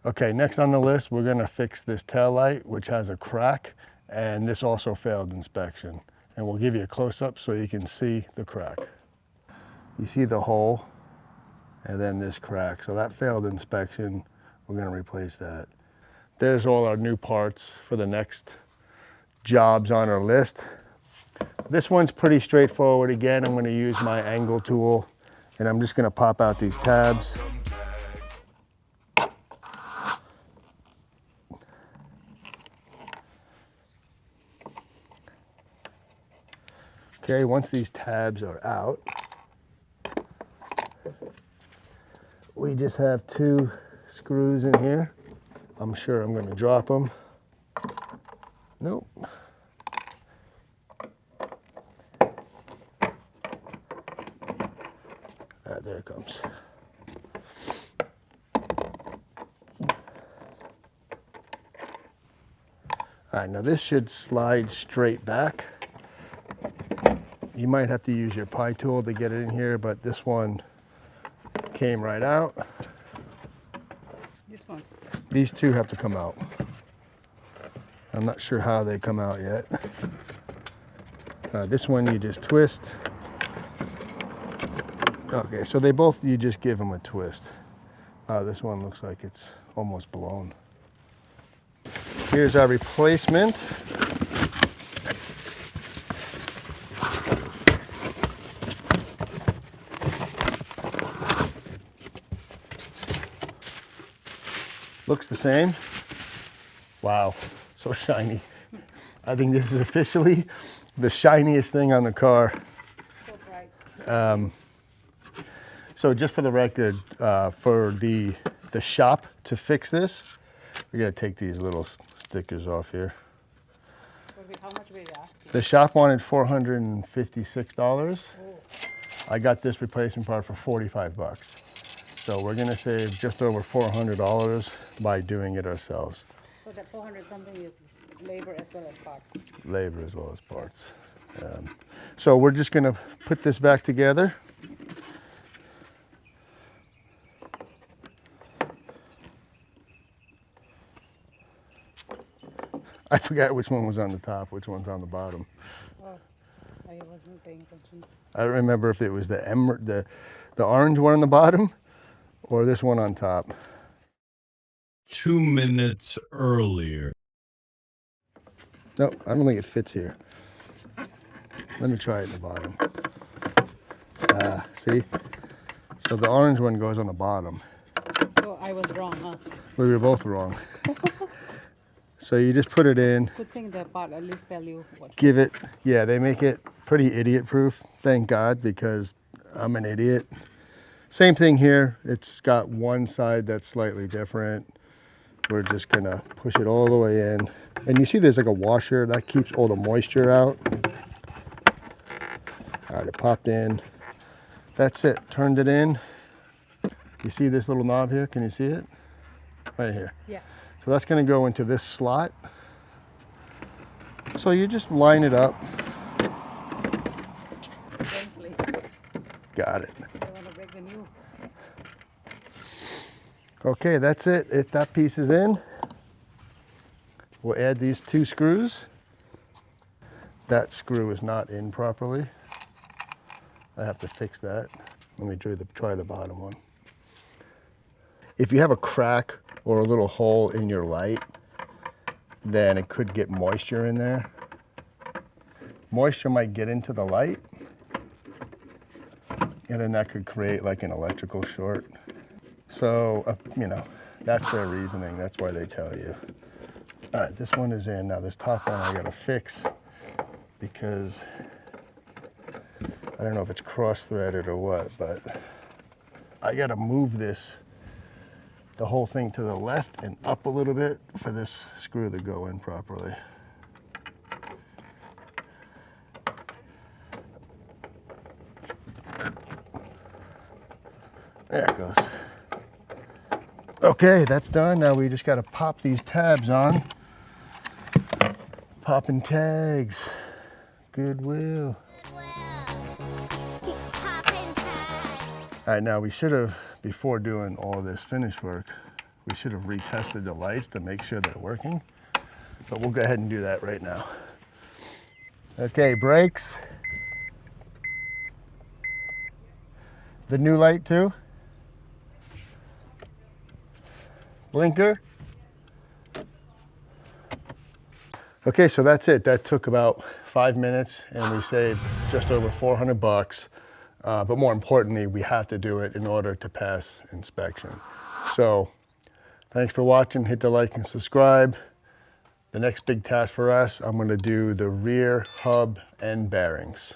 Okay, next on the list, we're gonna fix this tail light, which has a crack, and this also failed inspection. And we'll give you a close-up so you can see the crack. You see the hole, and then this crack. So that failed inspection. We're gonna replace that. There's all our new parts for the next jobs on our list. This one's pretty straightforward. Again, I'm gonna use my angle tool, and I'm just gonna pop out these tabs. Okay, once these tabs are out, we just have 2 screws in here. I'm sure I'm going to drop them. Nope. There it comes. All right, now this should slide straight back. You might have to use your pie tool to get it in here, but this one came right out. This one? These 2 have to come out. I'm not sure how they come out yet. This one you just twist. Okay, so they both, you just give them a twist. This one looks like it's almost blown. Here's our replacement. Looks the same. Wow, so shiny. I think this is officially the shiniest thing on the car. So bright. So just for the record, for the shop to fix this, we gotta take these little stickers off here. How much were you asking? The shop wanted $456. Oh. I got this replacement part for 45 bucks. So we're gonna save just over $400 by doing it ourselves. So that 400 something is labor as well as parts. Labor as well as parts. So we're just gonna put this back together. I forgot which one was on the top, which one's on the bottom. Oh, I wasn't paying attention. I don't remember if it was the orange one on the bottom or this one on top. 2 minutes earlier. No, I don't think it fits here. Let me try it at the bottom. See? So the orange one goes on the bottom. So I was wrong, huh? We were both wrong. So you just put it in. Good thing the part at least tell you what. Give it, yeah, they make it pretty idiot proof, thank God, because I'm an idiot. Same thing here, it's got one side that's slightly different. We're just gonna push it all the way in. And you see there's like a washer that keeps all the moisture out. All right, it popped in. That's it, turned it in. You see this little knob here? Can you see it? Right here. Yeah. So that's gonna go into this slot. So you just line it up. Gently. Got it. I want to break the new. Okay, that's it. If that piece is in, we'll add these 2 screws. That screw is not in properly. I have to fix that. Let me try the bottom one. If you have a crack or a little hole in your light, then it could get moisture in there. Moisture might get into the light, and then that could create like an electrical short. So, you know, that's their reasoning. That's why they tell you. All right, this one is in. Now this top one I gotta fix because I don't know if it's cross-threaded or what, but I gotta move the whole thing to the left and up a little bit for this screw to go in properly. There it goes. Okay, that's done. Now we just got to pop these tabs on. Popping tags. Goodwill. All right, now we should have, before doing all this finish work, We should have retested the lights to make sure they're working, but we'll go ahead and do that right now. Okay, brakes. The new light too. Blinker. Okay, so that's it. That took about 5 minutes and we saved just over 400 bucks. But more importantly, we have to do it in order to pass inspection. So thanks for watching. Hit the like and subscribe. The next big task for us, I'm gonna do the rear hub and bearings.